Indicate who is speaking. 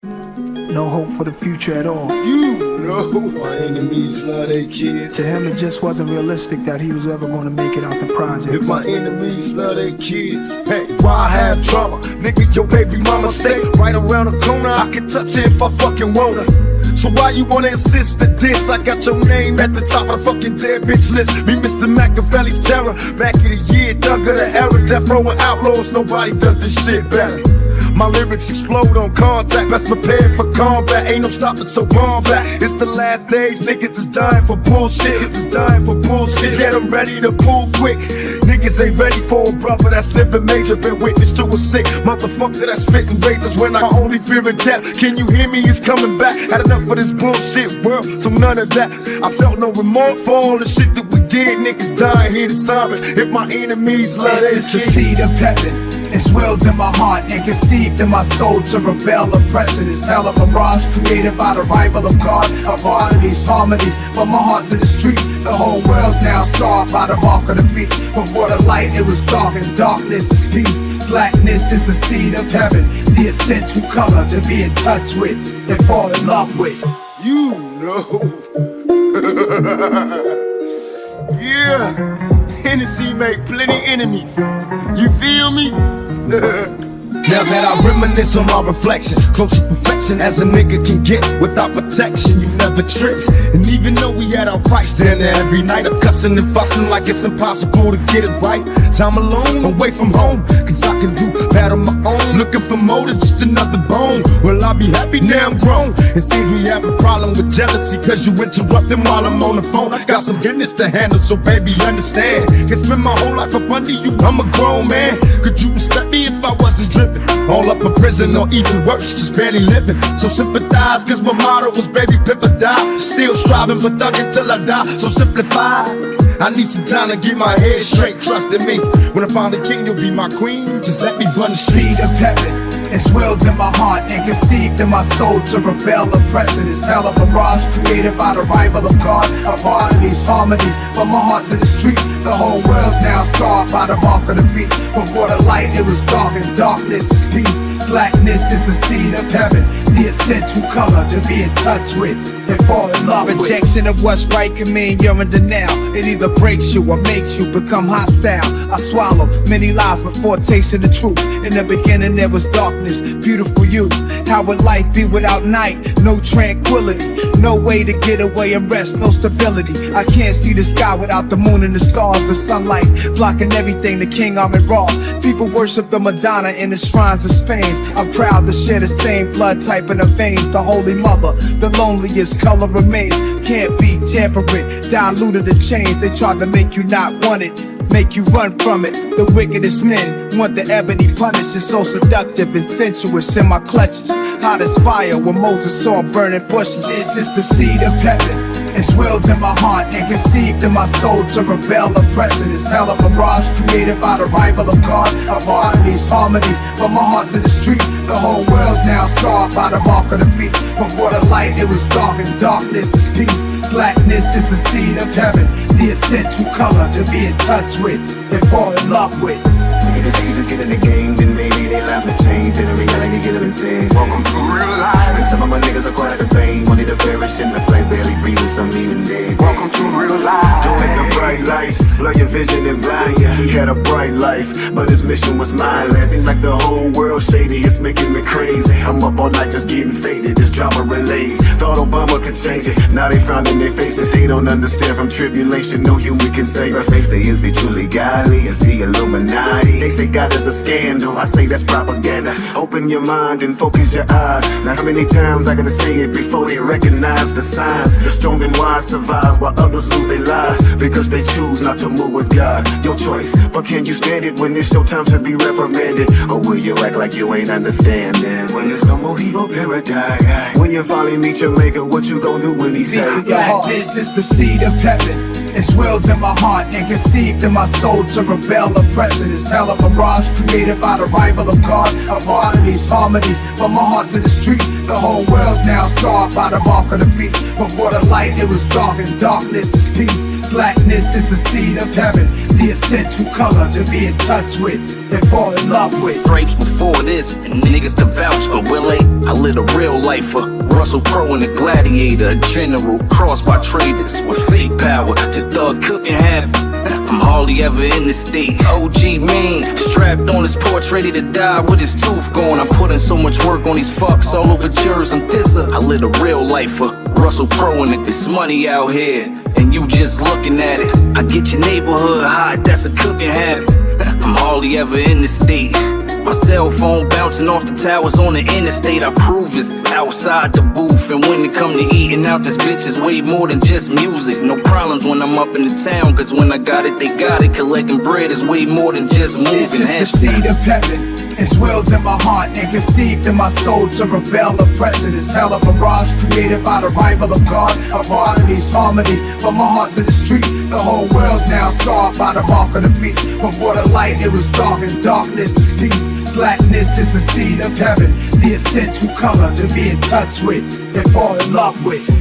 Speaker 1: No hope for the future at all.
Speaker 2: You know my enemies love their kids.
Speaker 1: To him, it just wasn't realistic that he was ever going to make it out the project.
Speaker 2: If my enemies love their kids, hey, why have drama? Nigga, your baby mama stay right around the corner. I can touch her if I fucking want her. So why you wanna insist that this? I got your name at the top of the fucking dead bitch list. Me, Mr. Machiavelli's terror. Back in the year, thug of the era. Death row and outlaws, nobody does this shit better. My lyrics explode on contact. Best prepared for combat. Ain't no stopping, so bomb back. It's the last days. Niggas is dying for bullshit. Niggas is dying for bullshit. Get them ready to pull quick. Niggas ain't ready for a brother that's living major. Been witness to a sick motherfucker that's spitting razors when I only fear of death. Can you hear me? It's coming back. Had enough of this bullshit world, so none of that. I felt no remorse for all the shit that we did. Niggas dying here to silence. If my enemies love their kids.
Speaker 3: This is the seed of heaven. It's willed in my heart and conceived in my soul to rebel. Oppression is hell, a mirage created by the rival of God. Of harmony's harmony, but my heart's in the street. The whole world's now scarred by the mark of the beast. Before the light, it was dark, and darkness is peace. Blackness is the seed of heaven, the essential color to be in touch with and fall in love with.
Speaker 2: You know. Yeah, Hennessy made plenty enemies. You feel me? Now that I reminisce on my reflection, close to perfection as a nigga can get without protection. You never tripped, and even though we had our fights down there every night, I'm cussing and fussing like it's impossible to get it right. Time alone, away from home, cause I can do that on my own. Looking for more than just another bone. Well, I'll be happy now I'm grown. It seems we have a problem with jealousy, cause you interrupting while I'm on the phone. I got some business to handle, so baby understand. Can spend my whole life up under you, I'm a grown man. Could you respect me if I wasn't driven? All up in prison or even worse, just barely living. So sympathize, cause my motto was baby pip or die. Still striving but thugging till I die, so simplify. I need some time to get my head straight, trust in me. When I find a king, you'll be my queen. Just let me run the streets.
Speaker 3: Seed of heaven. It's willed in my heart and conceived in my soul to rebel. Oppression is hell, a mirage created by the rival of God. Of harmony's harmony, but my heart's in the street. The whole world's now scarred by the mark of the beast. Before the light, it was dark, and darkness is peace. Blackness is the seed of heaven, the essential color to be in touch with and fall in love with. Rejection of what's right can mean you're in denial. It either breaks you or makes you become hostile. I swallow many lies before tasting the truth. In the beginning there was darkness, beautiful you. How would life be without night? No tranquility, no way to get away and rest, no stability. I can't see the sky without the moon and the stars. The sunlight blocking everything, the king Ahmed Ra. People worship the Madonna in the shrines of Spain. I'm proud to share the same blood type in the veins. The Holy Mother, the loneliest color remains. Can't be tampered, diluted and changed. They tried to make you not want it, make you run from it. The wickedest men want the ebony punish. It's so seductive and sensuous in my clutches. Hot as fire when Moses saw burning bushes. This is the seed of heaven. It's willed in my heart and conceived in my soul to rebel. Oppression is hell, a mirage created by the rival of God. Of harmony's harmony, but my heart's in the street. The whole world's now scarred by the mark of the beast. Before the light, it was dark, and darkness is peace. Blackness is the seed of heaven, the essential color to be in touch with and fall in love with.
Speaker 4: Niggas think you just get in the game, then maybe they laugh and change. Then in reality, get them and say, welcome to real life. Cause some of my niggas are quiet to fame. Wanted to perish in the flames, barely breathing, some even dead. Welcome to real life. Don't let the bright lights blur your vision and blind ya. He had a bright life, but his mission was mindless. Seems like the whole world shady, it's making me crazy. I'm up all night just getting faded, this drama related. Thought Obama could change it, now they found in their faces. They don't understand from tribulation, no human can save us. They say, is he truly godly? Is he Illuminati? They say God is a scandal, I say that's propaganda. Open your mind and focus your eyes. Now how many times I gotta say it before they recognize the signs? The strong and wise survive while others lose their lives because they choose not to move with God. Your choice, but can you stand it when it's your time to be reprimanded? Or will you act like you ain't understanding? When there's no more evil paradise, when you finally meet your maker, what you gon' do when he says
Speaker 3: this is the seed of heaven. It's willed in my heart and conceived in my soul to rebel. Oppression is hell, a mirage created by the rival of God. Of harmony's harmony, but my heart's in the street. The whole world's now scarred by the mark of the beast. Before the light, it was dark, and darkness is peace. Blackness is the seed of heaven, the essential color to be in touch with and fall in love with.
Speaker 5: Stripes before this, and niggas to vouch for Willie. I lit a real lifer, Russell Crowe and a gladiator, a general crossed by traders with fake power to thug cooking habit. I'm hardly ever in the state. OG mean, strapped on his porch, ready to die with his tooth gone. I'm putting so much work on these fucks all over jurors. I'm disser. I lit a real lifer, Russell Crowe and it's money out here, and you just looking at it. I get your neighborhood hot, that's a cooking habit. I'm hardly ever in the state. My cell phone bouncing off the towers on the interstate. I prove it's outside the booth. And when it come to eating out, this bitch is way more than just music. No problems when I'm up in the town, cause when I got it, they got it. Collecting bread is way more than just moving.
Speaker 3: This is the seed of heaven. It's willed in my heart and conceived in my soul to rebel. Oppression is hell, a mirage created by the rival of God. A part of me's harmony, but my heart's in the street. The whole world's now scarred by the mark of the beast. Before the light, it was dark, and darkness is peace. Blackness is the seed of heaven, the essential color to be in touch with and fall in love with.